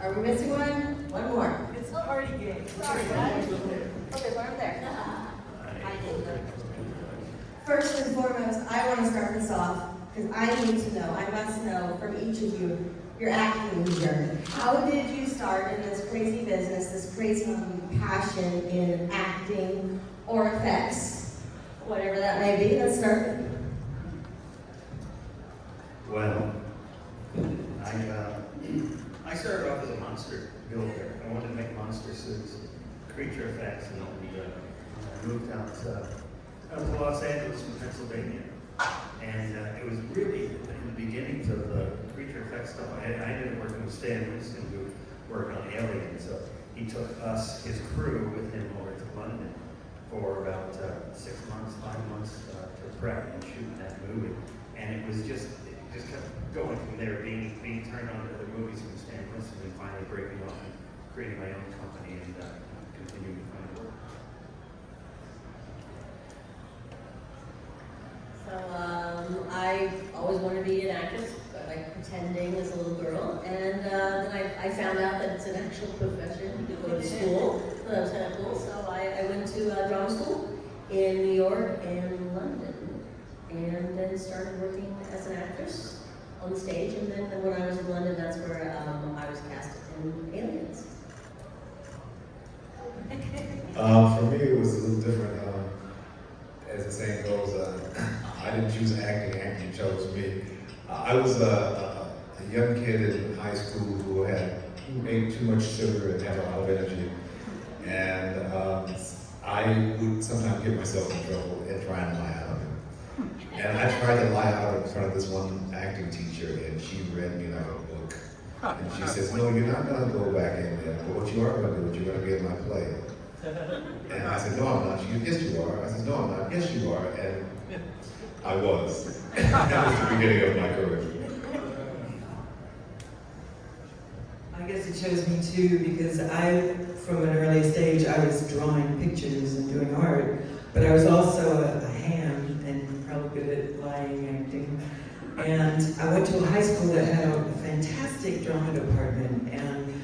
Are we missing one? One more. It's a party game. Sorry, guys. Oh, there's one there. I did. First and foremost, I want to start this off because I need to know, I must know from each of you, your acting journey. How did you start in this crazy business, this crazy passion in acting or effects? Whatever that may be, let's start with you. Well, I started off as a monster builder. I wanted to make monster suits, creature effects, and I moved out to Los Angeles from Pennsylvania. And it was really in the beginnings of the creature effects stuff. I ended up working with Stan Winston, who worked on Alien. So he took us, his crew, with him over to London for about 6 months, 5 months to prep and shoot that movie. And it was just kept going from there, being turned on to other movies from Stan Winston, and finally breaking off and creating my own company and continuing to find work. So I always wanted to be an actress, but like pretending as a little girl, and then I found out that it's an actual profession. You go to school, so that was kind of cool. So I went to drama school in New York and London, and then started working as an actress on the stage. And then when I was in London, that's where I was cast in Aliens. For me, it was a little different. As the saying goes, I didn't choose acting, acting chose me. I was a young kid in high school who ate too much sugar and had a lot of energy. And I would sometimes get myself in trouble and try and lie out of it. And I tried to lie out in front of this one acting teacher, and she read me like a book. And she says, no, you're not going to go back in there, but what you are going to do is you're going to be in my play. And I said, no, I'm not. She goes, yes, you are. I said, no, I'm not. Yes, you are. And I was. That was the beginning of my career. I guess it chose me too because from an early stage, I was drawing pictures and doing art, but I was also a ham and probably good at lying acting. And I went to a high school that had a fantastic drama department, and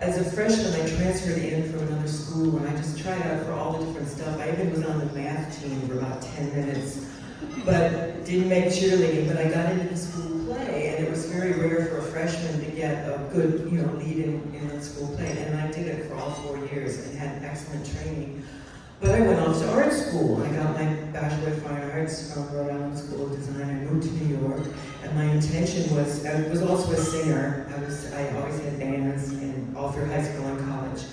as a freshman, I transferred in from another school, and I just tried out for all the different stuff. I even was on the math team for about 10 minutes, but didn't make cheerleading. But I got into the school play, and it was very rare for a freshman to get a good, lead in the school play. And I did it for all 4 years and had excellent training. But I went off to art school. I got my Bachelor of Fine Arts from Rhode Island School of Design. I moved to New York, and my intention was, I was also a singer. I always had bands, and all through high school and college.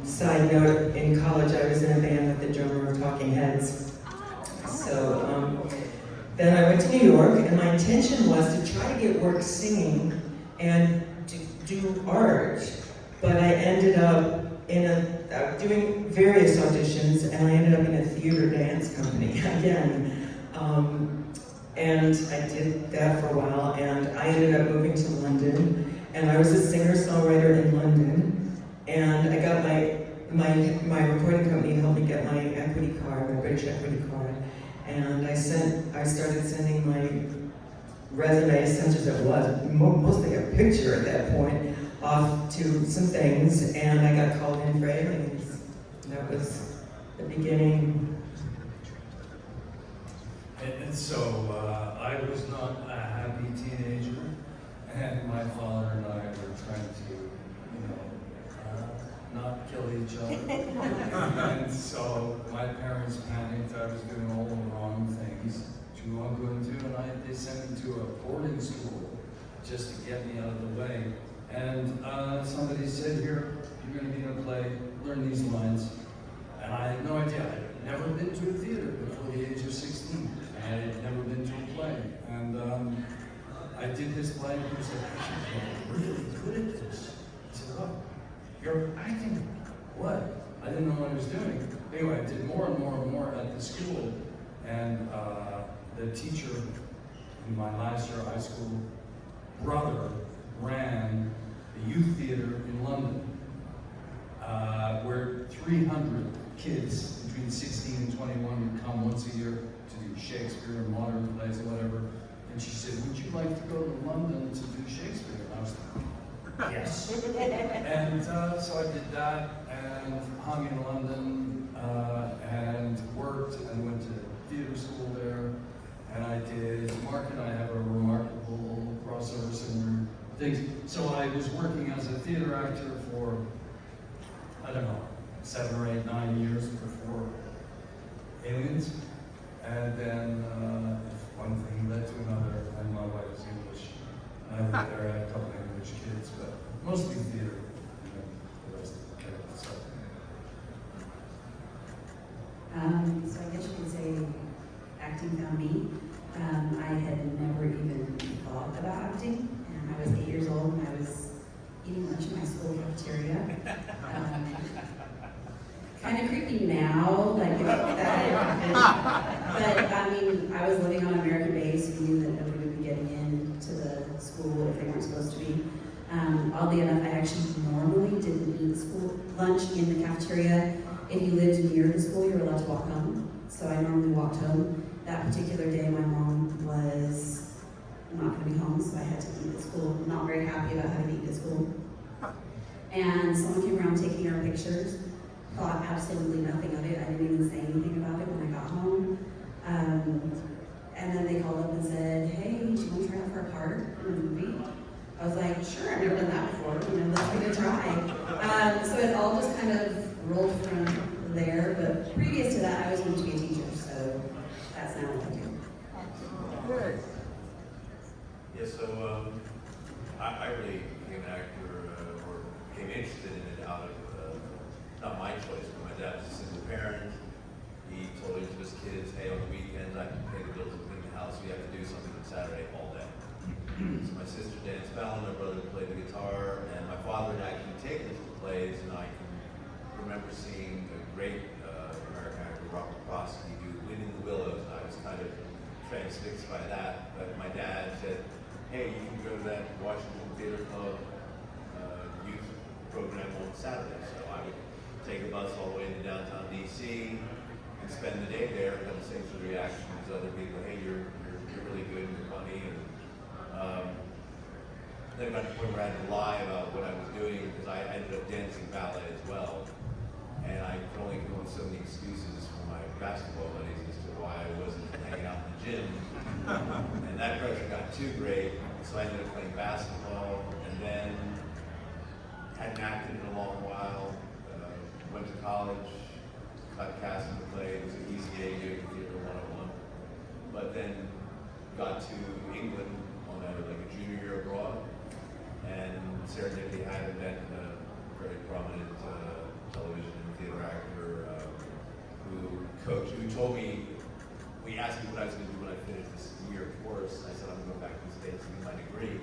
Side note, in college I was in a band with the drummer of Talking Heads. So then I went to New York, and my intention was to try to get work singing and to do art, but I ended up doing various auditions, and I ended up in a theater dance company again. And I did that for a while, and I ended up moving to London, and I was a singer-songwriter in London, and I got my recording company helped me get my equity card, my British equity card, and I started sending my resume, such as it was, mostly a picture at that point, off to some things, and I got called in for Aliens. That was the beginning. And so I was not a happy teenager, and my father and I were trying to, not kill each other. And so my parents panicked. I was doing all the wrong things. And they sent me to a boarding school just to get me out of the way. And somebody said, here, you're going to be in a play, learn these lines. And I had no idea. I had never been to a theater before the age of 16. I had never been to a play. And I did this play, and he said, you're really good at this. I said, what? You're acting. What? I didn't know what I was doing. Anyway, I did more and more and more at the school. And the teacher in my last year of high school, brother, ran the youth theater in London, where 300 kids between 16 and 21 would come once a year to do Shakespeare and modern plays or whatever. And she said, would you like to go to London to do Shakespeare? And I was like, Yes. And so I did that and hung in London and worked and went to theater school there. And I did Mark and I have a remarkable crossover similar things. So I was working as a theater actor for, I don't know, 7 or 8, 9 years before Aliens. And then one thing led to another, and my wife is English. I lived there, I had a couple of English kids, but mostly theater. And then the rest of the stuff. So I guess you could say acting found me. I had never even thought about acting, and I was 8 years old and I was eating lunch in my school cafeteria. Kind of creepy now, like if that had happened. But I mean, I was living on American base, we knew that nobody would be getting into the school if they weren't supposed to be. Oddly enough, I actually normally didn't eat school lunch in the cafeteria. If you lived near the school, you were allowed to walk home. So I normally walked home. That particular day, my mom was not going to be home, so I had to eat at school. Not very happy about having to eat at school. And someone came around taking our pictures. Thought absolutely nothing of it. I didn't even say anything about it when I got home. And then they called up and said, "Hey, do you want to try out for a part in a movie?" I was like, "Sure, I've never done that before. Let's give it a try." So it all just kind of rolled from there. But previous to that, I was going to be a teacher, so that's now what I do. Good. Yeah, so I really became an actor or became interested in it out of not my choice, but my dad was a single parent. He told each of his kids, "Hey, on the weekends I can pay the bills and clean the house, so you have to do something on Saturday all day." So my sister danced ballet, my brother played the guitar, and my father would actually take us to plays, and I can remember seeing a great American actor, Robert Prosky, do Wind in the Willows, and I was kind of transfixed by that. But my dad said, "Hey, you can go to that Washington Theater Club youth program on Saturday." So I would take a bus all the way into downtown DC and spend the day there and have the same sort of reaction as other people. "Hey, you're really good and you're funny." And then I got to the point where I had to lie about what I was doing because I ended up dancing ballet as well. And I could only come up with so many excuses for my basketball buddies as to why I wasn't hanging out in the gym. And that pressure got too great, so I ended up playing basketball, and then hadn't acted in a long while. Went to college, got cast in the play. It was an ECA doing Theater 101. But then got to England on a junior year abroad, and serendipity had met a very prominent television and theater actor who told me, we asked me what I was going to do when I finished this year course. I said, "I'm going to go back to the States and get my degree."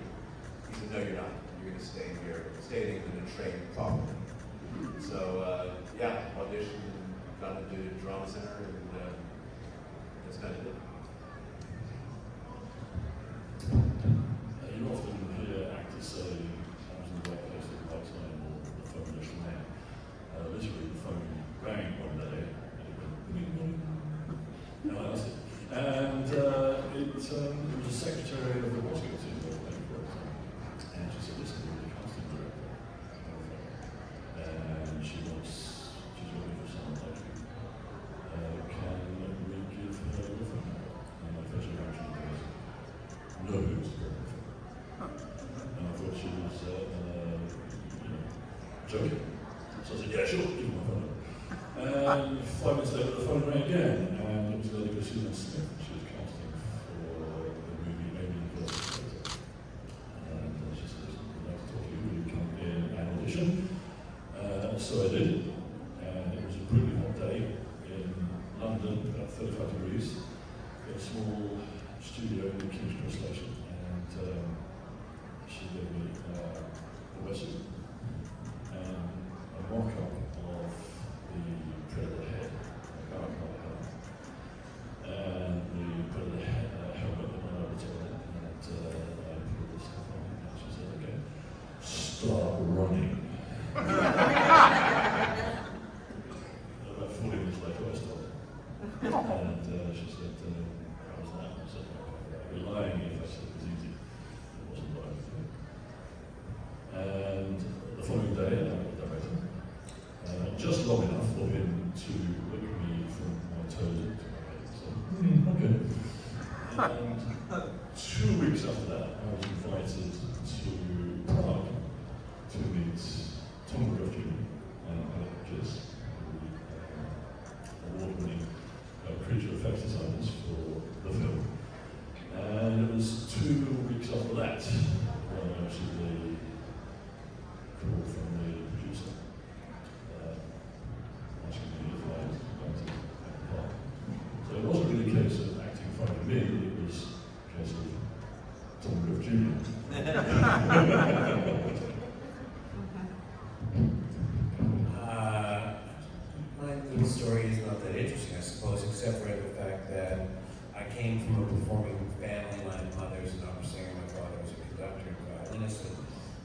He said, "No, you're not. You're going to stay here, stay in England and train properly." So, auditioned, got into the drama center, and that's kind of it. You often hear actors say, "I was in the right place at the right time," or "the phone just rang." Literally, the phone rang one day, and it went ring, ring. No, that's it. And it was a secretary of the Washington Theatre, and she said, "Listen, you're the casting director." And she's looking for someone like you. Can we give her a phone number? And my first reaction was, "No, who's the phone?" And I thought she was joking. So I said, "Yeah, sure, give me my phone number." And 5 minutes later, the phone rang again, and it was a lady called Susan Smith. She was casting for the movie Alien vs. Predator. And she said, "I'd like to talk to you. Will you come in and audition?" So I did, and it was a pretty hot day in London, about 35 degrees, in a small studio in the King's Cross station, and she gave me the whistle and a mock-up of the Predator head, a gargoyle head, and the Predator helmet that went over to it, and I put this stuff on, and she said, "Okay, start running." About 40 minutes later, I stopped. And she said, "How was that?" I said, "You're lying if I said it was easy. It wasn't what I was doing." day, and I'm the director. Just long enough for him to look at me from my toes to my head. So, okay. And 2 weeks after that, I was invited to Prague to meet Tom Groff Jr. and Alec Giss, award-winning creature effects designers for the film. And it was 2 weeks after that when I received a call from the producer asking me if I was going to have a part. So it wasn't really a case of acting in front of me, it was a case of Tom Groff Jr. My little story is not that interesting, I suppose, except for the fact that I came from a performing family. My mother's an opera singer, my father was a conductor and violinist. And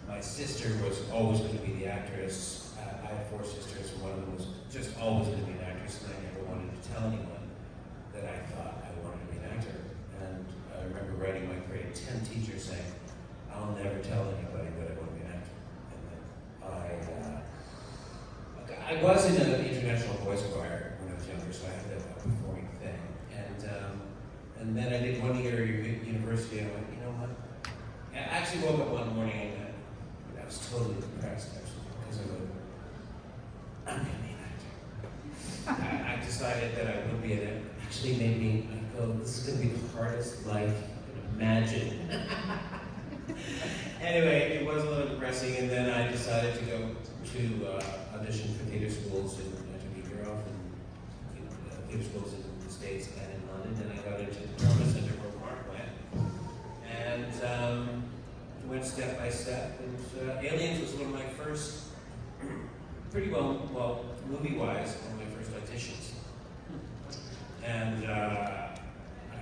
my sister was always going to be the actress. I had 4 sisters, and one of them was just always going to be an actress, and I never wanted to tell anyone that I thought I wanted to be an actor. And I remember writing my grade 10 teacher saying, I'll never tell anybody that I want to be an actor. And then I was in an international voice choir when I was younger, so I had that performing thing. And then I did 1 year at university, and I went, you know what? I actually woke up one morning and I was totally depressed, actually, because I went, I'm going to be an actor. I decided that I would be an actor. Actually made me go, this is going to be the hardest life you can imagine. Anyway, it was a little depressing, and then I decided to go to audition for theater schools in Europe and theater schools in the States and in London. Then I got into the Drama Center for Parkland, and went step by step. And Aliens was one of my first, pretty well movie-wise, one of my first auditions. And I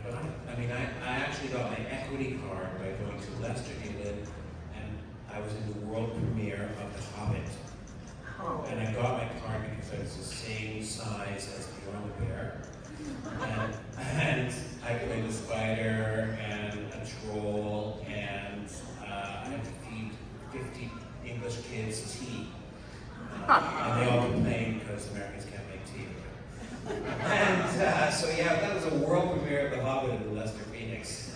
got it. I mean, I actually got my equity card by going to Leicester, England, and I was in the world premiere of The Hobbit. Oh. And I got my card because I was the same size as Bjorn the Bear. And I played a spider and a troll, and I had to feed 50 English kids tea. And they all complained because Americans can't make tea. And so yeah, that was a world premiere of The Hobbit in Leicester, Phoenix.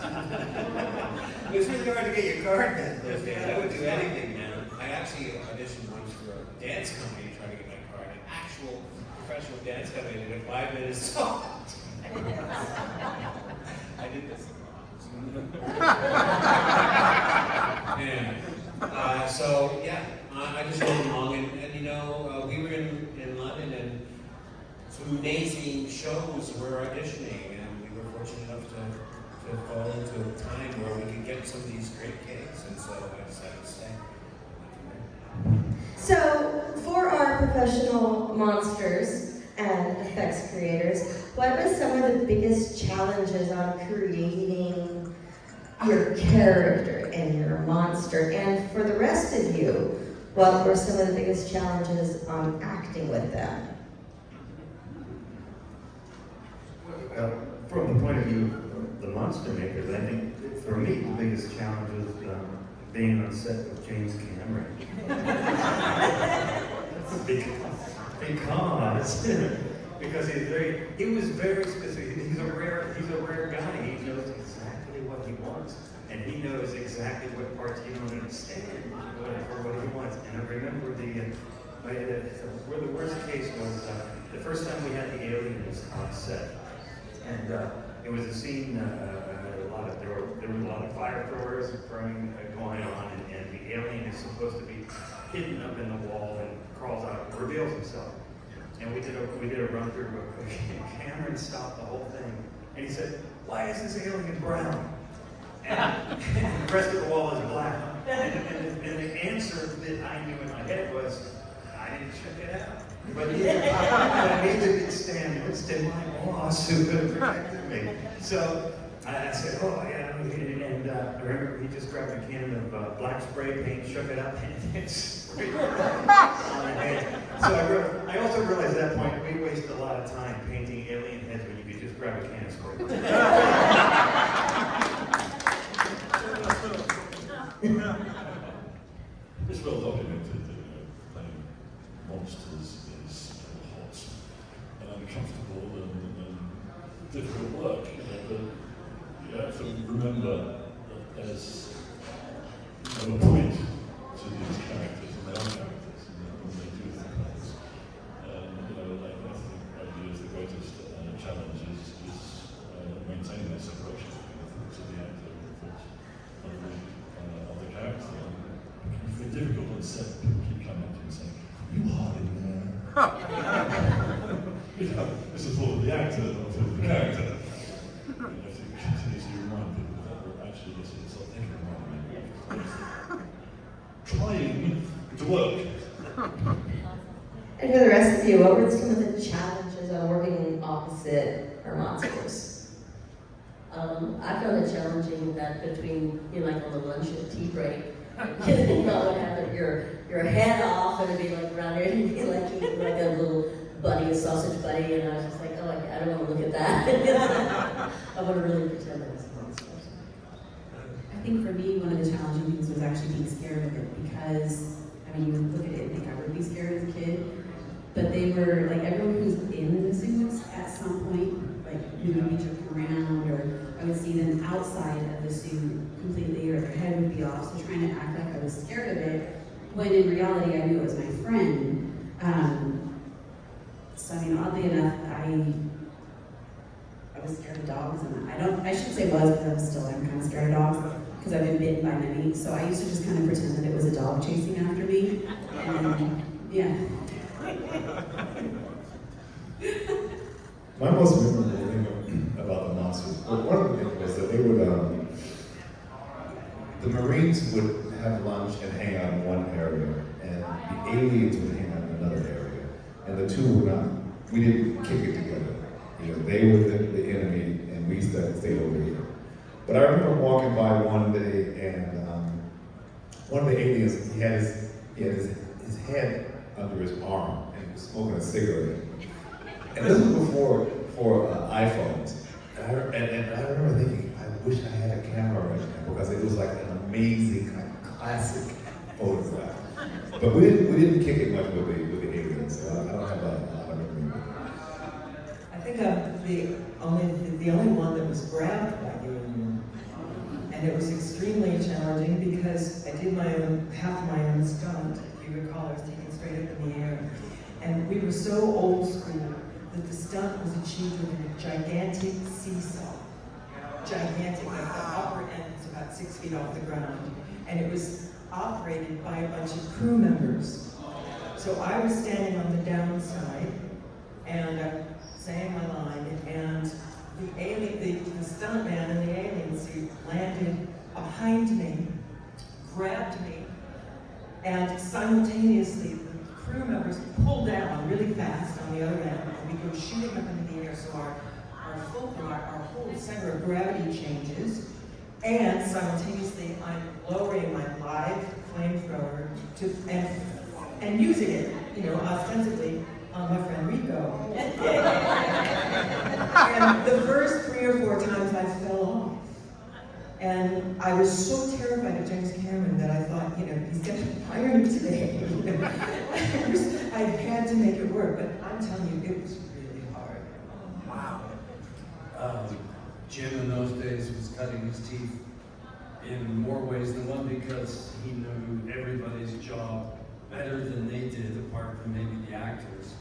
It was really hard to get your card then those days. I would do anything now. I actually auditioned once for a dance company trying to get my card, an actual professional dance company that did 5 minutes song. I did this yeah. So yeah, I just went along, and you know, we were in London, and some amazing shows were auditioning, and we were fortunate enough to fall into a time where we could get some of these great gigs, and so I decided to stay. So, for our professional monsters and effects creators, what were some of the biggest challenges on creating your character and your monster? And for the rest of you, what were some of the biggest challenges on acting with them? From the point of view of the monster makers, I think for me the biggest challenge was being on set with James Cameron. Because he was very specific. He's a rare guy. He knows exactly what he wants, and he knows exactly what parts you don't understand for what he wants. And I remember where the worst case was the first time we had the aliens on set, and it was a scene. There were a lot of fire throwers going on, and the alien is supposed to be hidden up in the wall and crawls out and reveals himself. And we did a run through real quick, and Cameron stopped the whole thing, and he said, "Why is this alien brown? And the rest of the wall is black." And the answer that I knew in my head was, I didn't check it out. But neither did Stan Winston, my boss, who could have protected me. So I said, "Oh yeah," and I remember he just grabbed a can of black spray paint, shook it up, and sprayed it on my head. So I also realized at that point we waste a lot of time painting alien heads when you could just grab a can of spray. It's well documented. monsters is hot and uncomfortable and difficult work. But you have to remember that there's a point to these characters and their own characters when they do their parts. I think ideally the greatest challenge is maintaining that separation between the thoughts of the actor and the thoughts of the character. It's very difficult on set. People keep coming up to you and saying, "You hard in there." This is all of the actor, not all of the character. You have to continuously remind people that actually this is something trying to work. And for the rest of you, what were some of the challenges of working opposite our monsters? I found it challenging that between, like on the lunch and tea break, you know, would have your head off and it'd be like around here and you'd be like eating like a little buddy, a sausage buddy, and I was just like, oh, I don't want to look at that. I want to really pretend that it's a monster. I think for me, one of the challenging things was actually being scared of it because, I mean, you would look at it and think I would be scared as a kid, but they were, like, everyone who's in the suits at some point, like, you know, be joking around, or I would see them outside of the suit completely, or their head would be off, so trying to act like I was scared of it, when in reality I knew it was my friend. So I mean, oddly enough, I was scared of dogs, and I shouldn't say was, because I'm still kind of scared of dogs, because I've been bitten by many, so I used to just kind of pretend that it was a dog chasing after me, and yeah. My most memorable thing about the monsters, well, one of the things was that they would, the Marines would have lunch and hang out in one area, and the aliens would hang out in another area, and the two were not, we didn't kick it together. You know, they were the enemy, and we stayed over here. But I remember walking by one day, and one of the aliens, he had his head under his arm, and he was smoking a cigarette. And this was before iPhones. And I remember thinking, I wish I had a camera right now, because it was like an amazing, kind of classic photograph. But we didn't kick it much with the aliens, so I don't have a lot of memory. I think the only one that was grabbed by the alien, and it was extremely challenging because I did half my own stunt. If you recall, I was taken straight up in the air, and we were so old school that the stunt was achieved with a gigantic seesaw. Gigantic, like the upper end is about 6 feet off the ground, and it was operated by a bunch of crew members. So I was standing on the downside, and I'm saying my line, and the stuntman in the alien suit landed behind me, grabbed me, and simultaneously the crew members pulled down really fast on the other end, and we go shooting up into the air, so our whole center of gravity changes, and simultaneously I'm lowering my live flamethrower and using it, ostensibly on my friend Rico. And the first 3 or 4 times I fell off. And I was so terrified of James Cameron that I thought, he's gonna fire me today. I had to make it work, but I'm telling you, it was really hard. Wow. Jim in those days was cutting his teeth in more ways than one because he knew everybody's job better than they did, apart from maybe the actors.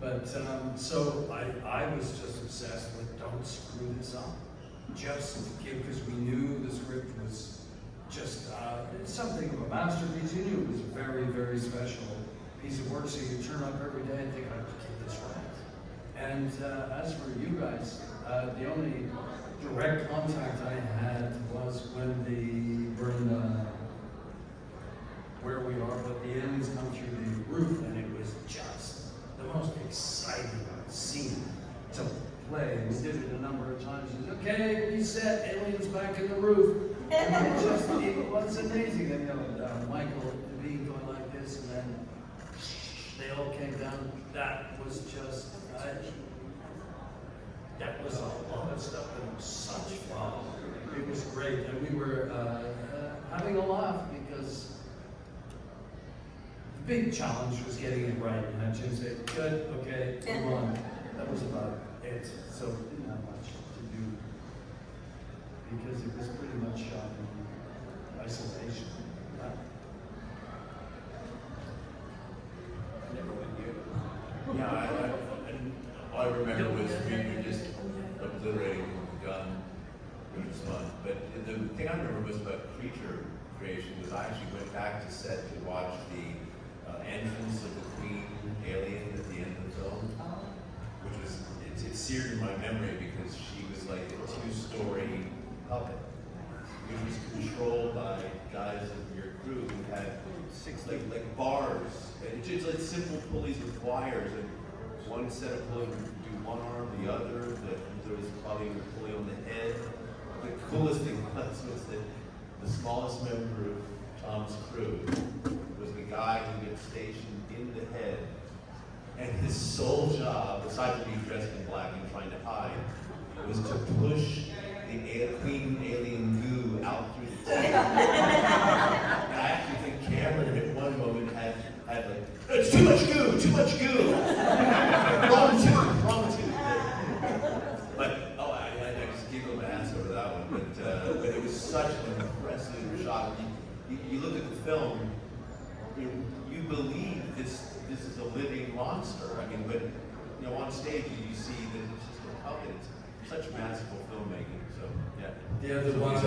But so I was just obsessed with don't screw this up. Because we knew the script was just something of a masterpiece. We knew it was a very, very special piece of work, so you turn up every day and think, I have to get this right. And as for you guys, the only direct contact I had was when we're in where we are, but the aliens come through the roof, and it was just the most exciting scene to play. We did it a number of times. He said, okay, reset, aliens back in the roof. And it was amazing. And Michael Devine going like this, and then they all came down. That was just, that was a lot of stuff, and it was such fun. It was great, and we were having a laugh because big challenge was getting it right. And Jim said, good, okay, move on. That was about it. So didn't have much to do because it was pretty much shot in isolation. Yeah, all I remember was we were just obliterating the gun, which was fun. But the thing I remember was about creature creation was I actually went back to set to watch the entrance of the Queen alien at the end of the film, which was, it's seared in my memory because she was like a 2-story puppet, which was controlled by guys of your crew who had like bars, and it's like simple pulleys with wires, and one set of pulleys would do one arm, the other, there was probably a pulley on the head. The coolest thing was that the smallest member of Tom's crew was the guy who gets stationed in the head, and his sole job, besides being dressed in black and trying to hide, was to push the Queen alien goo out through the head. And I actually think Cameron at one moment had like, it's too much goo, wrong tooth. But I just giggled my ass over that one. But it was such an impressive shot. You look at the film, you believe this is a living monster. I mean, but on stage you see that it's just a puppet. It's such masterful filmmaking. So yeah. The other one I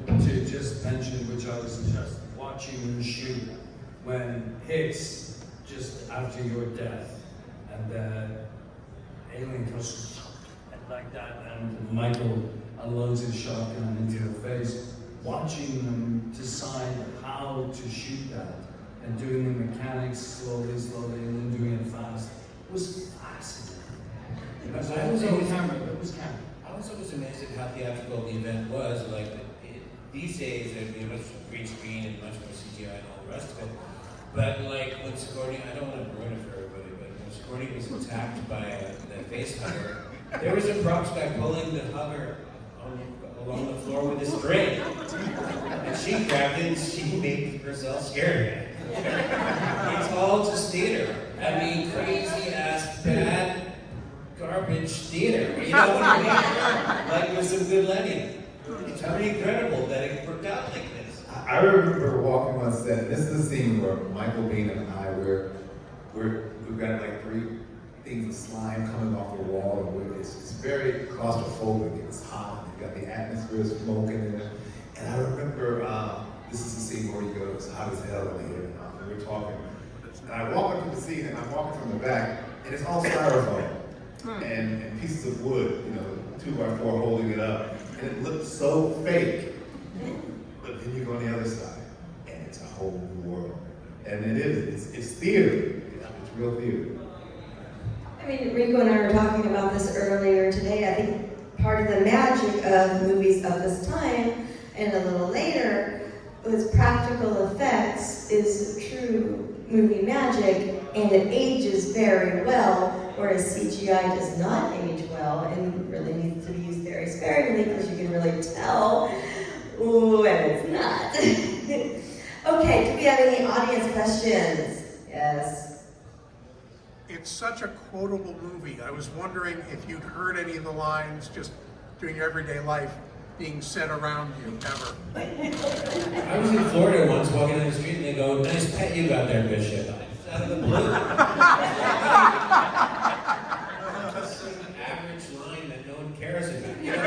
want to just mention, which I was just watching him shoot when Hicks, just after your death, and the alien goes like that, and Michael unloads his shotgun into your face. Watching them decide how to shoot that and doing the mechanics slowly, and then doing it fast was fascinating. Because I was on camera, but it was camera. I was always amazed at how theatrical the event was. Like these days, there'd be much green screen and much more CGI and all the rest of it. But like when Sigourney, I don't want to ruin it for everybody, but when Sigourney was attacked by the face hugger, there was a props guy pulling the hugger along the floor with a string, and she grabbed it and she made herself scared. It's all just theater. I mean, crazy ass bad garbage theater. You know what I mean? Like with some good lighting. It's pretty incredible that it worked out like this. I remember walking on set. This is the scene where Michael Biehn and I we've got like 3 things of slime coming off the wall, and it's very claustrophobic. It's hot. You've got the atmosphere is smoking in it. And I remember this is the scene where he goes, "Hot as hell in here," and we're talking. And I walk up to the scene, and I'm walking from the back, and it's all styrofoam and pieces of wood, 2x4 holding it up, and it looks so fake. But then you go on the other side, and it's a whole new world. And it is. It's theater. It's real theater. I mean, Rico and I were talking about this earlier today. I think part of the magic of movies of this time and a little later was practical effects is true movie magic, and it ages very well, whereas CGI does not age well and really needs to be used very sparingly because you can really tell when it's not. Okay, do we have any audience questions? Yes. It's such a quotable movie. I was wondering if you'd heard any of the lines just doing your everyday life being said around you, ever. I was in Florida once walking down the street and they go, "Nice pet you got there, Bishop." It's out of the blue. Just some average line that no one cares about. You know?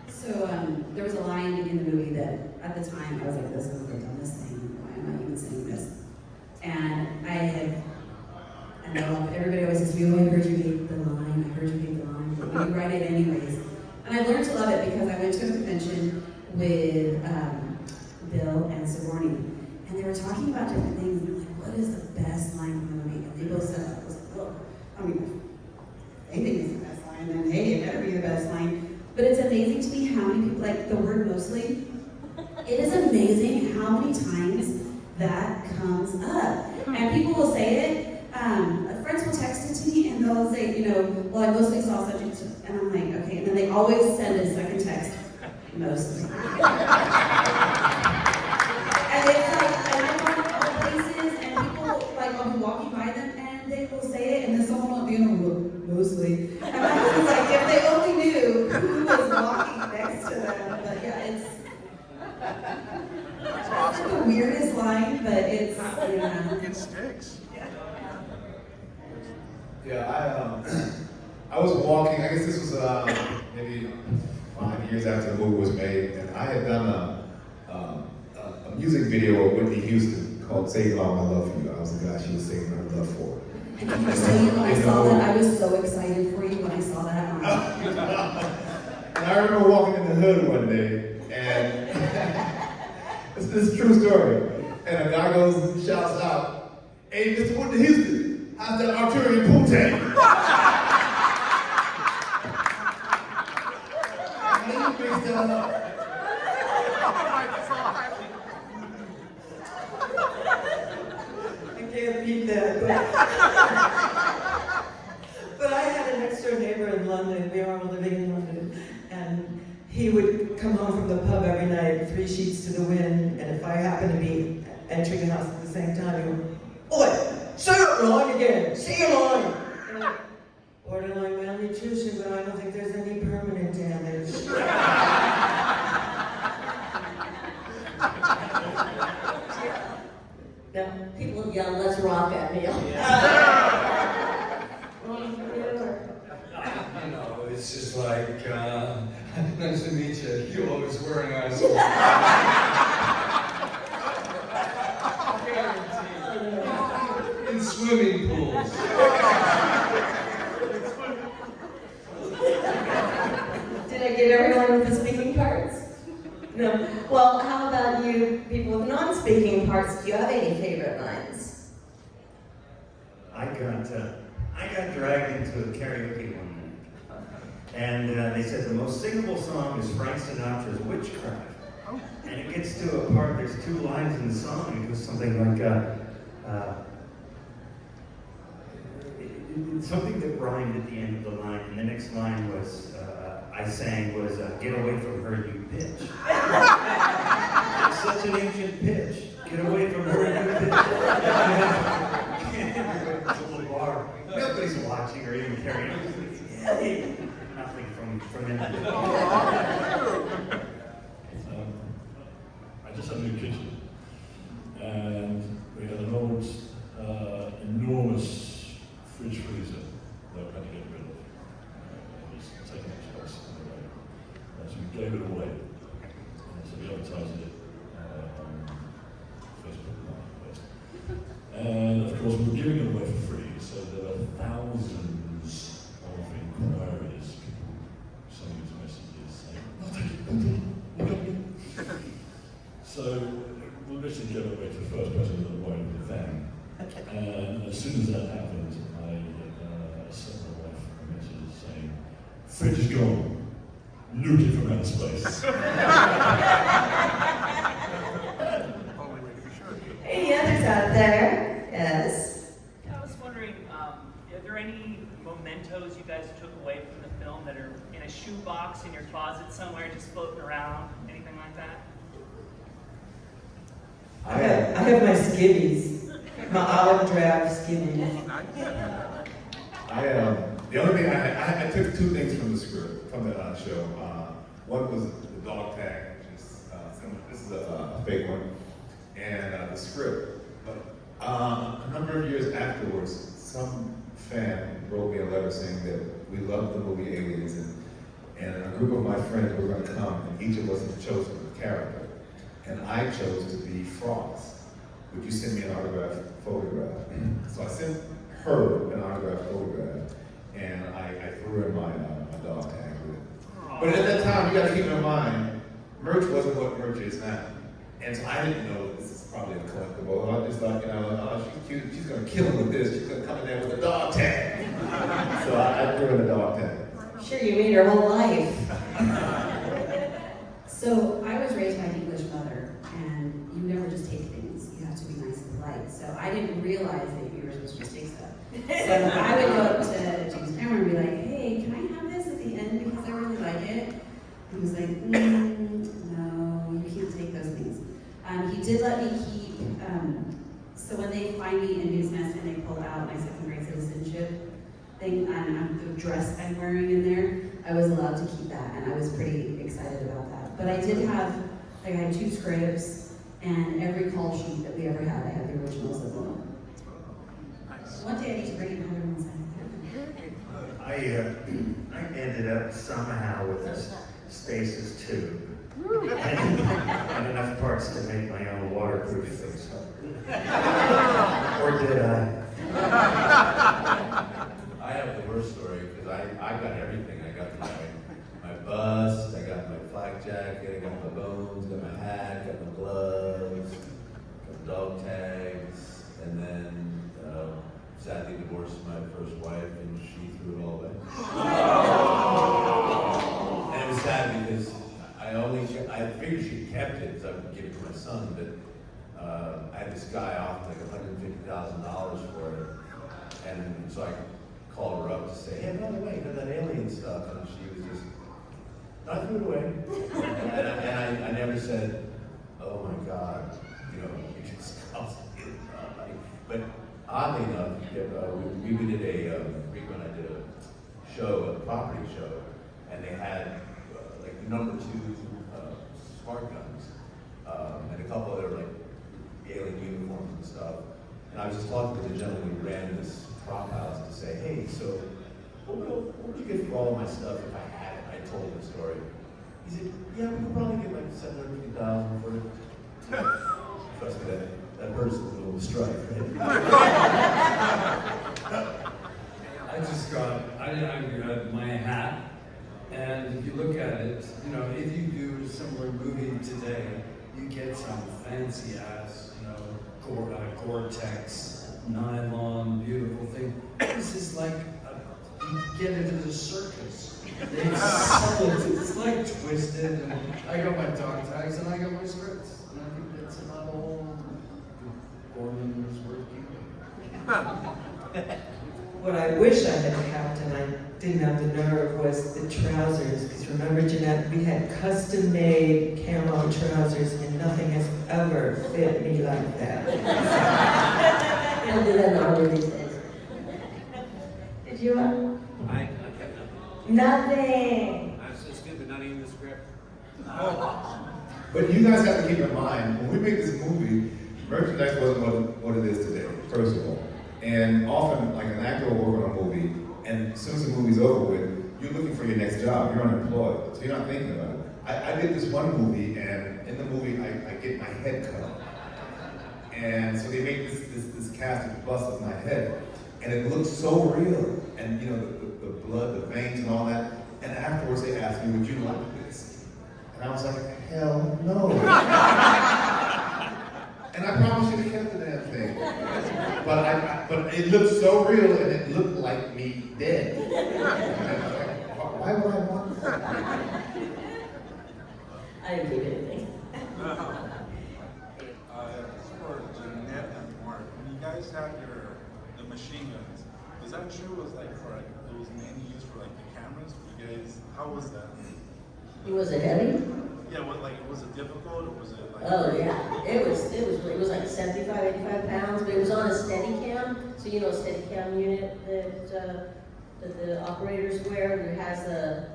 So there was a line in the movie that at the time I was like, this is the dumbest thing. Why am I even saying this? And everybody always says, "Oh, I heard you hate the line, I heard you hate the line," but we write it anyways. And I learned to love it because I went to a convention with Bill and Sigourney, and they were talking about different things, and they're like, what is the best line from the movie? And they both said that. I was like, well, I mean, they think it's the best line, then hey, it better be the best line. But it's amazing to me how many people, like the word mostly, it is amazing how many times that comes up. And people will say it, friends will text it to me and they'll say, well, I mostly saw such and such. And I'm like, okay. And then they always send a second text, mostly. And it's like, and I don't but it's, yeah. It sticks. Yeah, I was walking, I guess this was maybe 5 years after the movie was made, and I had done a music video of Whitney Houston called Saving All My Love For You. I was the guy she was saving her love for. And I saw that, I was so excited for you when I saw that. And I remember walking in the hood one day, and this is a true story, and a guy goes and shouts out, "Hey, Mr. Whitney Houston, how's that arterial poontang?" And then he picks that up. I can't beat that. But I had an next door neighbor in London. We were all living in London. And he would come home from the pub every night, 3 sheets to the wind. And if I happened to be entering the house at the same time, he would, "Oi, say that line again. Sing a line." And I, "Borderline malnutrition, but I don't think there's any permanent damage." Now, people yell, "Let's rock" at me. You know, it's just like, nice to meet you. You're always wearing eyes. In swimming pools. Did I get everyone with the speaking parts? No. Well, how about you people with non-speaking parts? Do you have any favorite lines? I got dragged into a karaoke one night, and they said the most singable song is Frank Sinatra's "Witchcraft," and it gets to a part. There's 2 lines in the song. It goes something like something that rhymed at the end of the line, and the next line was I sang was "Get away from her, you bitch." It's such an ancient pitch. Get away from her, you bitch. It's a little bar. Nobody's watching or even caring. Nothing from him. I just had a new kitchen, and we had an old, enormous fridge freezer that we had to get rid of. It was taking up space in the way. So we gave it away. So we advertised it on Facebook Marketplace. And of course, we were giving it away for free, so there were thousands of inquiries, people sending us messages saying, "No, take it, don't take it, look at me." So we eventually gave it away to the first person that wanted the van. And as soon as that happened, I sent my wife a message saying, "Fridge is gone, nuke it from outer space." Only way to be sure. Any others out there? Yes. I was wondering, are there any mementos you guys took away from the film that are in a shoebox in your closet somewhere, just floating around, anything like that? I have my skivvies, my olive drab skivvies. The only thing I took 2 things from the script, from the show. One was the dog tag, which is this is a fake one, and the script. But a number of years afterwards, some fan wrote me a letter saying that we loved the movie Aliens, and a group of my friends were going to come, and each of us had chosen a character, and I chose to be Frost. Would you send me an autographed photograph? So I sent her an autographed photograph, and I threw in my dog tag with it. But at that time, you got to keep in mind, merch wasn't what merch is now. And so I didn't know that this is probably a collectible. I just thought, oh, she's cute, she's going to kill him with this. She's going to come in there with a dog tag. So I threw in a dog tag. Sure, you made her whole life. So I was raised by an English mother, and you never just take things. You have to be nice and polite. So I didn't realize that you were supposed to just take stuff. So I would go up to James Cameron and be like, "Hey, can I have this at the end because I really like it?" He was like, "No, you can't take those things." He did let me keep. So when they find me in News Nest and they pull out my second-grade citizenship thing and the dress I'm wearing in there, I was allowed to keep that, and I was pretty excited about that. But I did have, like, I had 2 scripts, And every call sheet that we ever had, I had the originals of them. One day I need to bring it home and sign I ended up somehow with this stasis tube. And enough parts to make my own waterproof things. Or did I? I have the worst story because I got everything. I got my bust, I got my flak jacket, I got my bones, got my hat, got my gloves, got dog tags, and then sadly divorced my first wife and she threw it all away. And it was sad because I figured she kept it so I could give it to my son, but I had this guy offered like $150,000 for it. And so I called her up to say, hey, by the way, you know that alien stuff? And she was just, I threw it away. and I never said, oh my God, you just cost it. But oddly enough, we did Rico and I did a show, a property show, and they had like the number 2 smart guns, and a couple other like alien uniforms and stuff. And I was just talking to the gentleman who ran this prop house to say, hey, so what would you get for all of my stuff if I had it? I told him the story. He said, yeah, we could probably get like $750,000 for it. Trust me, that person's a little strike, right? I got my hat, and if you look at it, if you do a similar movie today, you get some fancy ass, Gore-Tex, nylon, beautiful thing. This is like, you get into the circus. It's like twisted, and I got my dog tags, and I got my skirts. And I think that's about all Gorman was working. What I wish I had kept, and I didn't have the nerve, was the trousers. Because remember, Jeanette, we had custom-made camo trousers, and nothing has ever fit me like that. I don't do that in our these days. Did you want? I kept nothing. Nothing. It's good, but not even the script. But you guys have to keep in mind, when we make this movie, merchandise wasn't what it is today, first of all. And often, like an actor will work on a movie, and as soon as the movie's over with, you're looking for your next job. You're unemployed, so you're not thinking about it. I did this one movie, and in the movie, I get my head cut off. And so they make this cast of bust of my head, and it looks so real. And the blood, the veins, and all that. And afterwards, they asked me, "Would you like this?" And I was like, "Hell no." And I promise you to kept the damn thing. But it looked so real, and it looked like me dead. And I was like, why would I want that? I didn't keep anything. For Jeanette and Mark, when you guys had the machine guns, is that true? Was like for it was mainly used for like the cameras? You guys, how was that? Was it heavy? Yeah, was it difficult or was it like? Oh yeah, it was like 75, 85 pounds, but it was on a Steadicam. So a Steadicam unit that the operators wear that has the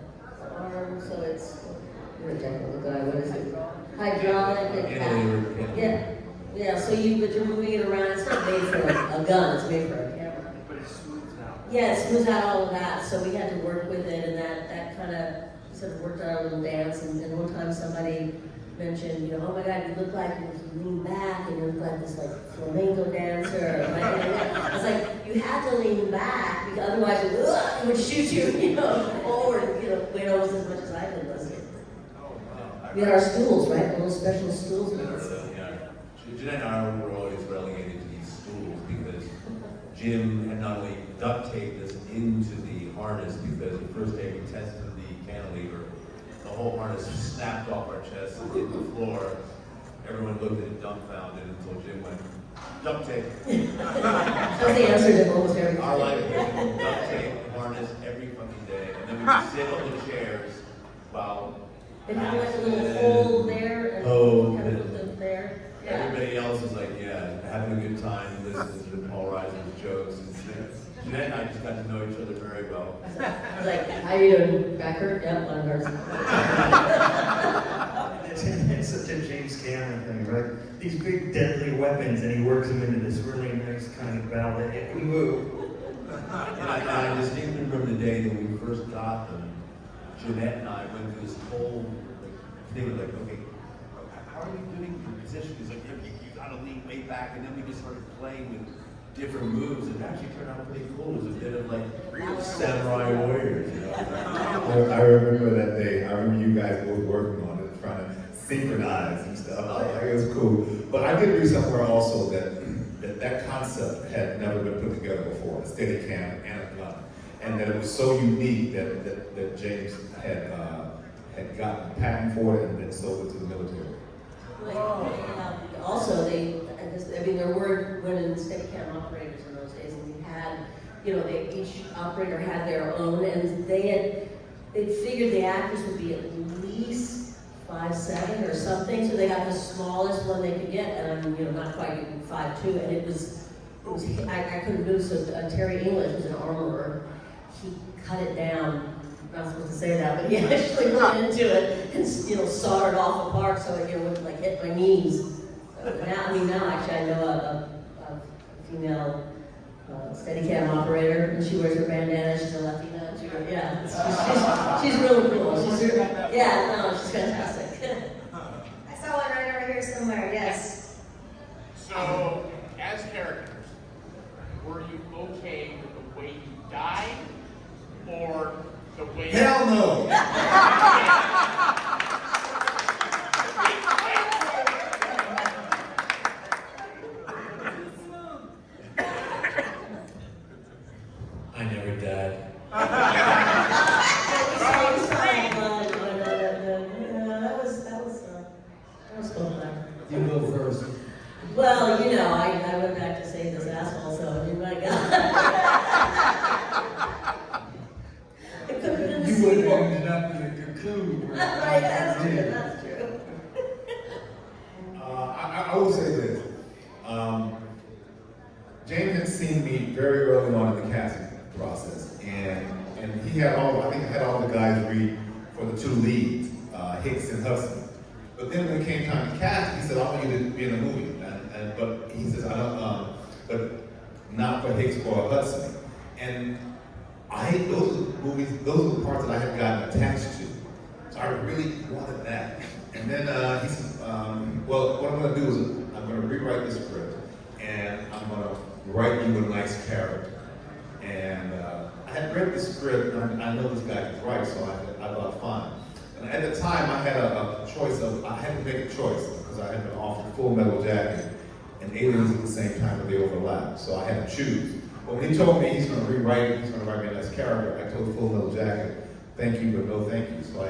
arm, so it's you're a technical guy. What is it? Hydraulic. Yeah. So you're moving it around. It's not made for a gun. It's made for a camera. But it smooths out. Yeah, it smooths out all of that. So we had to work with it, and that kind of sort of worked out a little dance. And one time somebody mentioned, oh my God, you look like you lean back and you look like this flamenco dancer. And I was like, you had to lean back because otherwise it would shoot you, forward, weight almost as much as I did. We had our stools, right? Little special stools. Jeanette and I were always relegated to these stools because Jim had not only duct taped us into the harness because the first day we tested the cantilever, the whole harness snapped off our chests and hit the floor. Everyone looked at it dumbfounded until Jim went, duct tape. That's the answer to almost everything. Our life was duct tape, harness every fucking day. And then we would sit on the chairs while They have like a little hole there and kind of put them there. Yeah. everybody else is like, having a good time, listening to Paul Reiser's jokes. And Jeanette and I just got to know each other very well. I was like, how you doing? Back hurt? Yep, one hurts. It's such a James Cameron thing, right? these big deadly weapons, and he works them into this really nice kind of ballet move. And I distinctly remember the day that we first got them. Jeanette and I went through this whole thing of like, okay, how are you doing your position? He's like, you gotta lean way back, and then we just started playing with different moves, and it actually turned out pretty cool. It was a bit of like real samurai warriors, you know. I remember that day. I remember you guys both working on it, trying to synchronize and stuff. Like, it was cool. But I did read somewhere also that concept had never been put together before, a Steadicam and a gun, and that it was so unique that James had gotten a patent for it and then sold it to the military. Also, there were women Steadicam operators in those days, and we had, each operator had their own, and they figured the actors would be at least 5'7" or something, so they got the smallest one they could get, and I'm, not quite even 5'2", and it was I couldn't move, so Terry English was an armorer. He cut it down. I'm not supposed to say that, but he actually went into it and soldered off apart so it wouldn't like hit my knees. Now actually I know a female Steadicam operator, and she wears her bandana. She's a Latina. She's really cool. She's fantastic. I saw one right over here somewhere, yes. So, as characters, were you okay with the way you died, or the way... Hell no! I never died. That was fun. You go first. Well, I went back to save this asshole, so my God. It could have been the You would sequel. have ended up in a cocoon. Right, that's true. I will say this. James had seen me very early on in the casting process, and he had I think I had all the guys read for the two leads, Hicks and Hudson. But then when it came time to cast, he said, "I want you to be in a movie," but he says, "I don't," but not for Hicks or Hudson. And those are the parts that I had gotten attached to. So I really wanted that. And then he said, well, what I'm going to do is I'm going to rewrite the script, and I'm going to write you a nice character. And I had read the script, and I know this guy could write, so I thought, fine. And at the time, I had a choice I had to make a choice, because I had been offered Full Metal Jacket and Aliens at the same time, but they overlapped, so I had to choose. But when he told me he's going to rewrite it, he's going to write me a nice character, I told Full Metal Jacket, thank you, but no thank you. So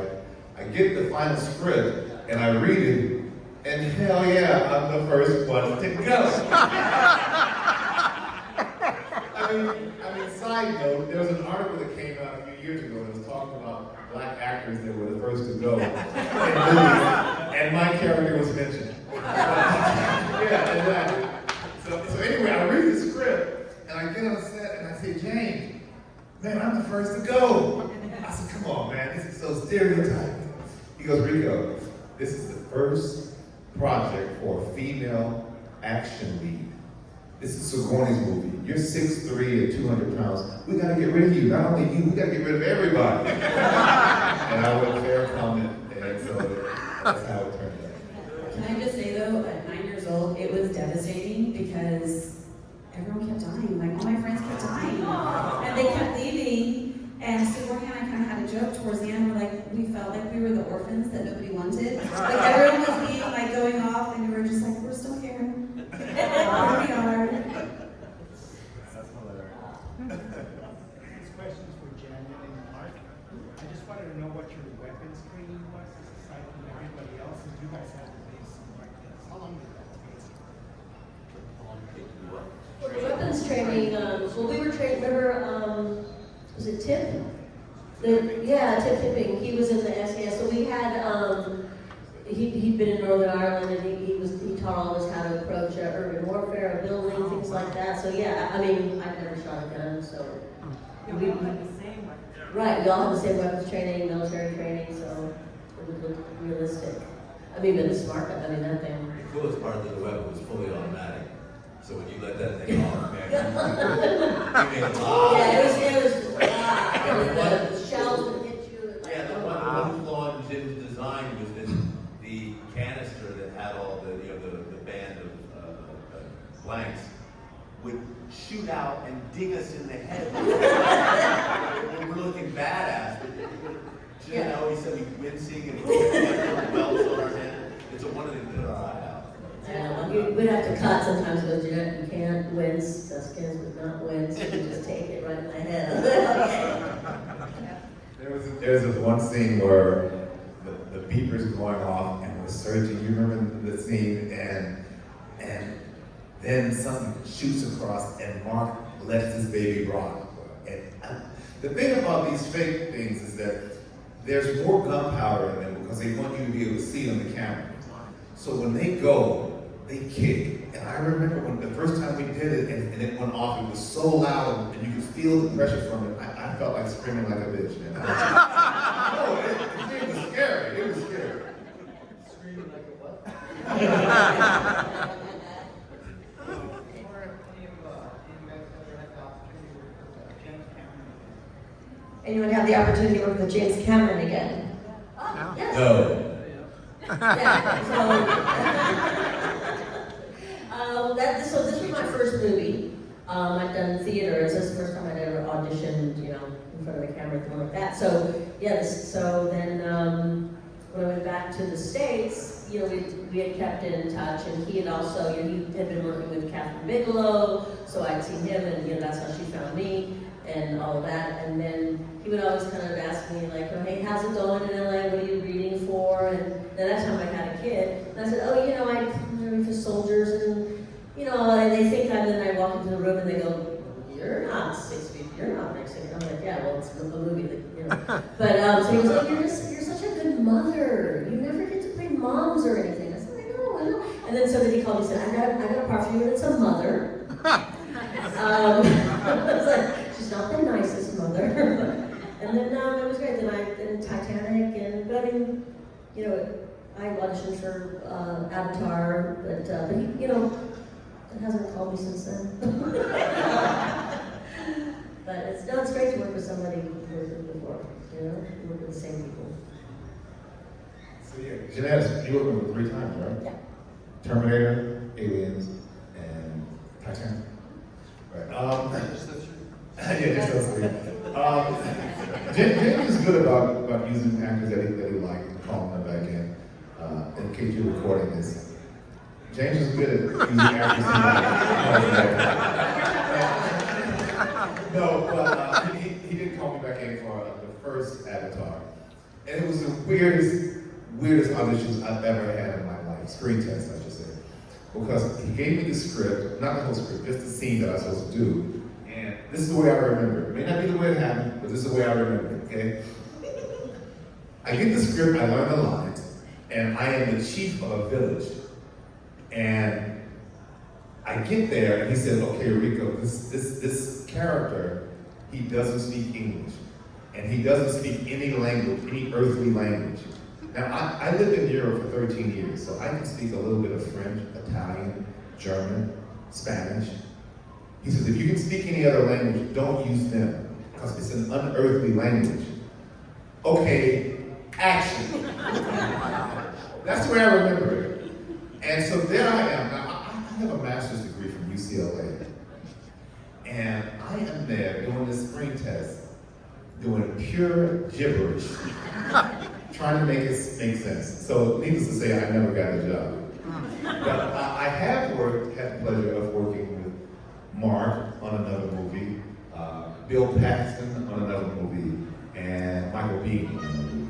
I get the final script, and I read it, and hell yeah, I'm the first one to go. I mean, side note, there was an article that came out a few years ago that was talking about black actors that were the first to go in movies, and my character was mentioned. Yeah, exactly. So anyway, I read the script, and I get on set, and I say, James, man, I'm the first to go. I said, come on, man, this is so stereotyping. He goes, Rico, this is the first project for a female action lead. This is Sigourney's movie. You're 6'3" and 200 pounds. We gotta get rid of you. Not only you, we gotta get rid of everybody. And I went fair comment, and so that's how it turned out. Can I just say though, at 9 years old, it was devastating because everyone kept dying. Like all my friends kept dying, and they kept leaving. And Sigourney and I kind of had a joke towards the end. We felt like we were the orphans that nobody wanted. Like everyone was being going off, and we were just like, we're still here. Here we are. This question is for Janet and Mark. I just wanted to know what your weapons training was, aside from everybody else, and you guys had the base like this. How long did that take? Well, the weapons training, we were trained, remember, was it Tip? Tip Tipping. He was in the SAS. So we had, he'd been in Northern Ireland, and he taught all of us how to approach urban warfare, building, things like that. So yeah, I mean, I've never shot a gun, so. We all had the same weapons. Right, we all have the same weapons training, military training, so it would look realistic. I mean, but the smart gun, that thing. coolest part is that the weapon was fully automatic. So when you let that thing off, man, you made a lot. Yeah, it was, the shells would hit you. Yeah, the one flaw in Jim's design was that the canister that had all the, the band of blanks would shoot out and ding us in the head. We're looking badass. Jim always said we wincing and we had welts on our head. It's a wonder they put our eye out. We'd have to cut sometimes because you can't wince. The skins would not wince. You just take it right in the head. There's this one scene where the beeper's going off and we're searching. You remember the scene, and then something shoots across and Mark lets his baby rock. And the thing about these fake things is that there's more gunpowder in them because they want you to be able to see on the camera. So when they go, they kick. And I remember when the first time we did it and it went off, it was so loud and you could feel the pressure from it. I felt like screaming like a bitch, man. It was scary. It was scary. Screaming like a what? Anyone have the opportunity to work with James Cameron again? Yes. No. So this was my first movie. I'd done theater. It's the first time I'd ever auditioned, in front of a camera, anything like that. So so then when I went back to the States, we had kept in touch, and he had also, he had been working with Catherine Bigelow, so I'd seen him, and that's how she found me, and all of that. And then he would always kind of ask me like, oh, hey, how's it going in LA? What are you reading for? And then that time I had a kid, and I said, oh, I'm reading for soldiers, and and they think then I walk into the room and they go, you're not 6 feet, you're not Mexican. I'm like, yeah, well, it's a movie that, But so he was like, you're such a good mother. You never get to play moms or anything. I said, I know. And then so then he called me and said, I got a part for you, and it's a mother. I was like, she's not the nicest mother. And then it was great. Then Titanic, but I mean, I auditioned for Avatar, but he, it hasn't called me since then. But it's great to work with somebody you've worked with before, work with the same people. So Jeanette, you worked with 3 times, right? Yeah. Terminator, Aliens, and Titanic. Right. Just those 3. James is good about using actors that he likes and calling them back in. In case you're recording this, James is good at using actors he likes. No, but he did call me back in for the first Avatar, and it was the weirdest auditions I've ever had in my life. Screen test, I should say, because he gave me the script, not the whole script, just the scene that I was supposed to do. And this is the way I remember it. It may not be the way it happened, but this is the way I remember it, okay? I get the script, I learn the lines, and I am the chief of a village. And I get there, and he says, okay, Rico, this character, he doesn't speak English. And he doesn't speak any language, any earthly language. Now, I lived in Europe for 13 years, so I can speak a little bit of French, Italian, German, Spanish. He says, if you can speak any other language, don't use them, because it's an unearthly language. Okay, action. That's the way I remember it. And so there I am. Now, I have a master's degree from UCLA. And I am there doing this screen test, doing pure gibberish, trying to make it make sense. So needless to say, I never got a job. But I have had the pleasure of working with Mark on another movie, Bill Paxton on another movie, and Michael Biehn on another movie.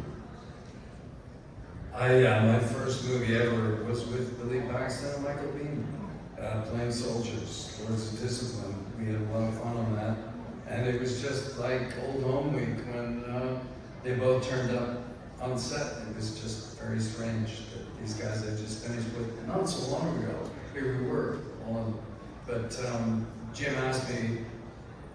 My first movie ever was with Billy Paxton and Michael Biehn, playing soldiers, Lords of Discipline. We had a lot of fun on that. And it was just like old home week when they both turned up on set. It was just very strange that these guys had just finished with, not so long ago, here we were, all of them. But Jim asked me,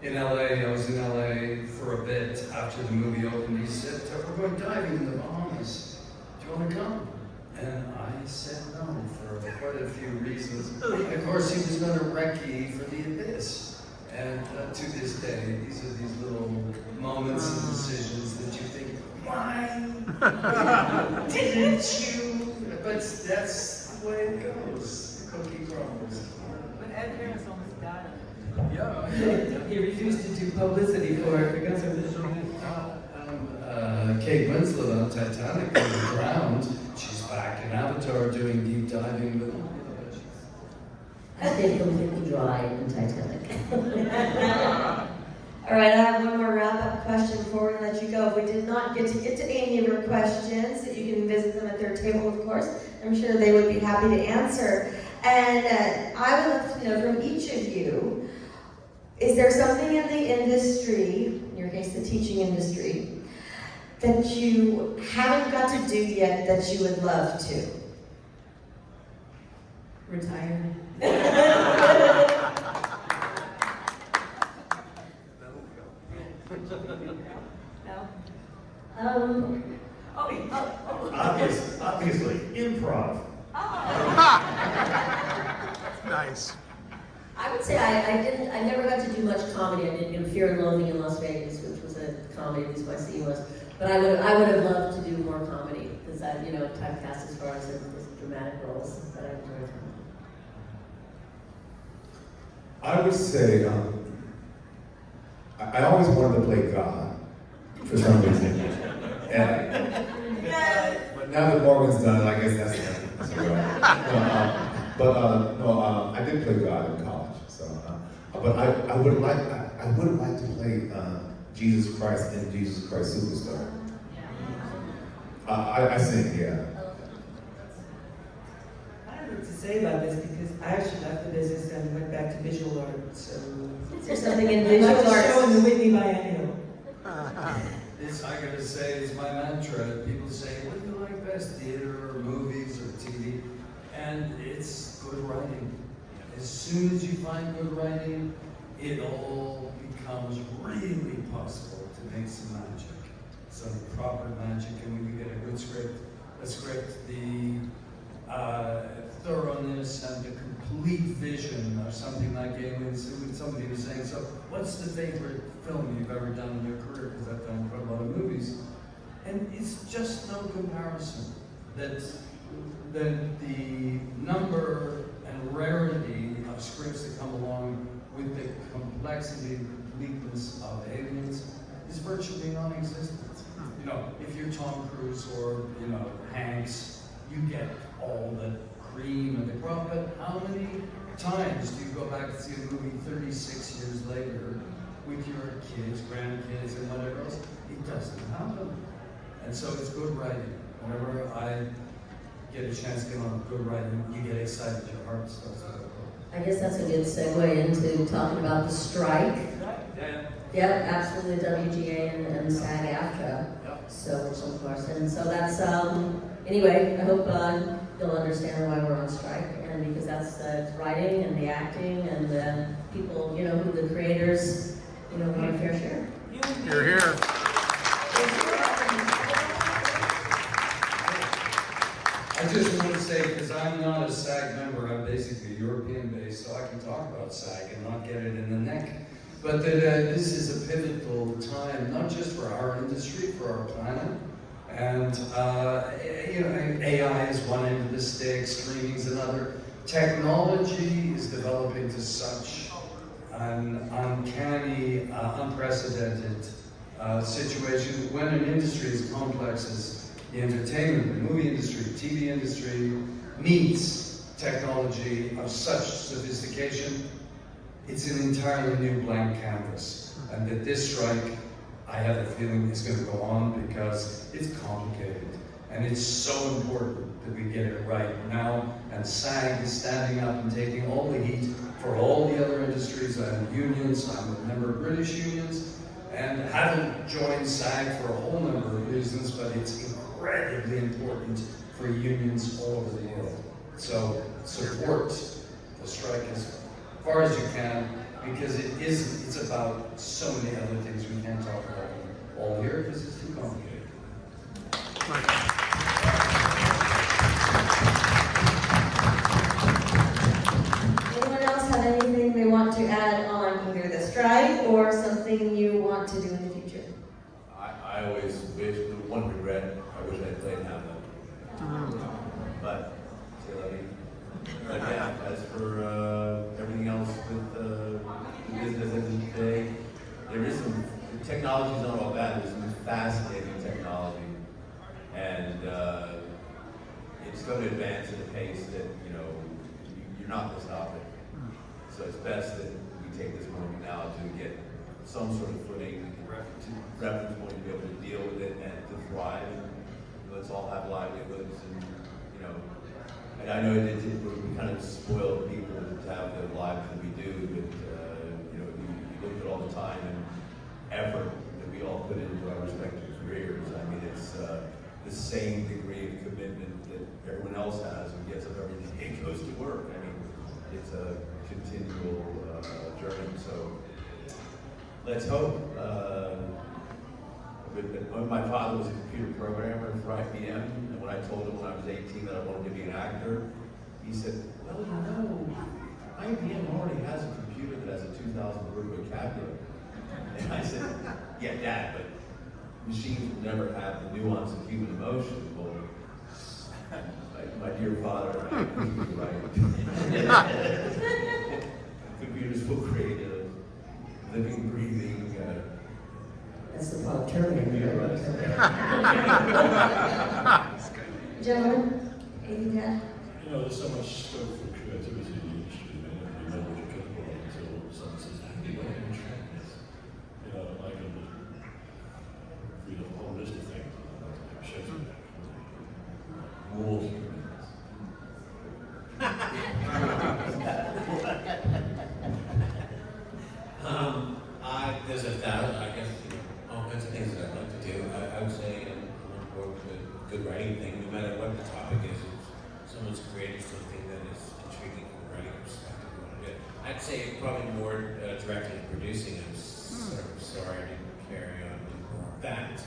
in LA, I was in LA for a bit after the movie opened. He said, we're going diving in the Bahamas. Do you want to come? And I said no for quite a few reasons. And of course, he was going to recce for the Abyss. And to this day, these are these little moments and decisions that you think, why didn't you? But that's the way it goes. The cookie crumbles. But Ed Harris almost got it. Yeah. He refused to do publicity for it because of the Kate Winslet on Titanic was drowned. She's back in Avatar doing deep diving with I did completely dry in Titanic. All right, I have one more wrap-up question before we let you go. If we did not get to any of your questions, you can visit them at their table, of course. I'm sure they would be happy to answer. And I would love to know from each of you, is there something in the industry, in your case the teaching industry, that you haven't got to do yet that you would love to? Retired. Obviously, improv. Nice. I would say I never got to do much comedy. I did Fear and Loathing in Las Vegas, which was a comedy, at least my scene was. But I would have loved to do more comedy, because I, typecast as far as the dramatic roles that I enjoyed. I would say, I always wanted to play God, for some reason. But now that Morgan's done it, I guess that's all right. I did play God in college. So, but I would like to play Jesus Christ in Jesus Christ Superstar. I sing, yeah. I don't know what to say about this because I actually left the business and went back to visual art. So Is there something in I visual like to show in arts? the Whitney Biennial. This, I gotta say, is my mantra. People say, what do you like best, theater or movies or TV? And it's good writing. As soon as you find good writing, it all becomes really possible to make some magic. Some proper magic, and when you get a good script, the thoroughness and the complete vision of something like Alien. Somebody was saying, so what's the favorite film you've ever done in your career? Because I've done quite a lot of movies. And it's just no comparison that the number and rarity of scripts that come along with the complexity and completeness of Aliens is virtually non-existent. If you're Tom Cruise or, Hanks, you get all the cream and the crop, but how many times do you go back and see a movie 36 years later with your kids, grandkids, and whatever else? It doesn't happen. And so it's good writing. Whenever I get a chance to get on good writing, you get excited, your heart starts to go. I guess that's a good segue into talking about the strike. Yeah. Yep, absolutely, WGA and SAG-AFTRA. So, of course, and so that's, anyway, I hope you'll understand why we're on strike, and because that's writing and the acting and the people, who the creators, want a fair share. You're here. I just want to say, because I'm not a SAG member, I'm basically European-based, so I can talk about SAG and not get it in the neck. But that this is a pivotal time, not just for our industry, for our planet. And, AI is one end of the stick, streaming is another. Technology is developing to such an uncanny, unprecedented situation when an industry as complex as the entertainment, the movie industry, TV industry meets technology of such sophistication. It's an entirely new blank canvas, and that this strike, I have a feeling, is going to go on because it's complicated, and it's so important that we get it right now, and SAG is standing up and taking all the heat for all the other industries and unions. I'm a member of British unions, and haven't joined SAG for a whole number of reasons, but it's incredibly important for unions all over the world. So support the strike as far as you can, because it's about so many other things we can't talk about all here because it's too complicated. or something you want to do in the future? I always wish, the one regret, I wish I played Hamlet. But, but yeah, as for everything else with the business of the day, there is some, the technology's not all bad, there's some fascinating technology. And it's going to advance at a pace that, you know, you're not going to stop it. So it's best that we take this moment now to get some sort of footing, reference point to be able to deal with it and to thrive. And let's all have livelihoods and, you know, and I know we kind of spoil people to have the lives that we do, but, you know, you look at all the time and effort that we all put into our respective careers. I mean, it's the same degree of commitment that everyone else has who gets up every day and goes to work. I mean, it's a continual journey. So let's hope. My father was a computer programmer for IBM, and when I told him when I was 18 that I wanted to be an actor, he said, well, you know, IBM already has a computer that has a 2,000 word vocabulary. And I said, yeah, Dad, but machines will never have the nuance of human emotion. Well, my dear father, I think you're right. Computers will create a living, breathing. That's the Bob Terminator. Gentlemen, anything to add? You know, there's so much scope for creativity in the industry. You know what you're capable of until someone says, how do you want to train this? You know, I can read a whole list of things. Shakespeare. Walls. There's I guess, all kinds of things that I'd like to do. I would say I'm on board with a good writing thing, no matter what the topic is. If someone's created something that is intriguing from a writing perspective, I want to do it. I'd say probably more directing and producing. I'm sort of sorry I didn't carry on with more of that.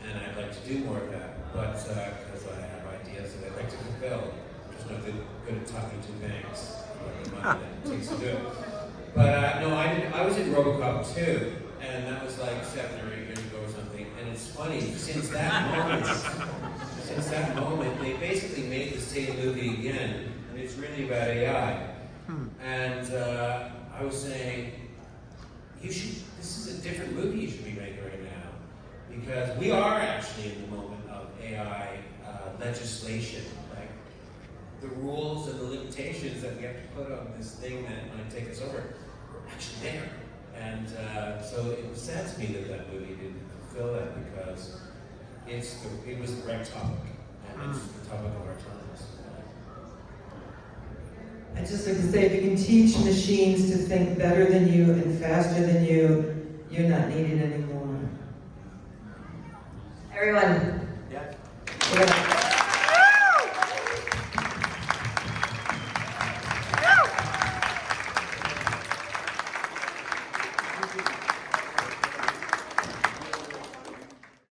And I'd like to do more of that, but because I have ideas that I'd like to fulfill. I'm just not good at talking to banks, or the money that it takes to do it. But no, I was in RoboCop 2, and that was like 7 or 8 years ago or something. And it's funny, since that moment, they basically made the same movie again, and it's really about AI. And I was saying, this is a different movie you should be making right now, because we are actually in the moment of AI legislation. Like the rules and the limitations that we have to put on this thing that might take us over. Actually there. And so it was sad to me that movie didn't fulfill that, because it was the right topic, and it's the topic of our times. I just like to say, if you can teach machines to think better than you and faster than you, you're not needed anymore. Everyone. Yeah. Yeah.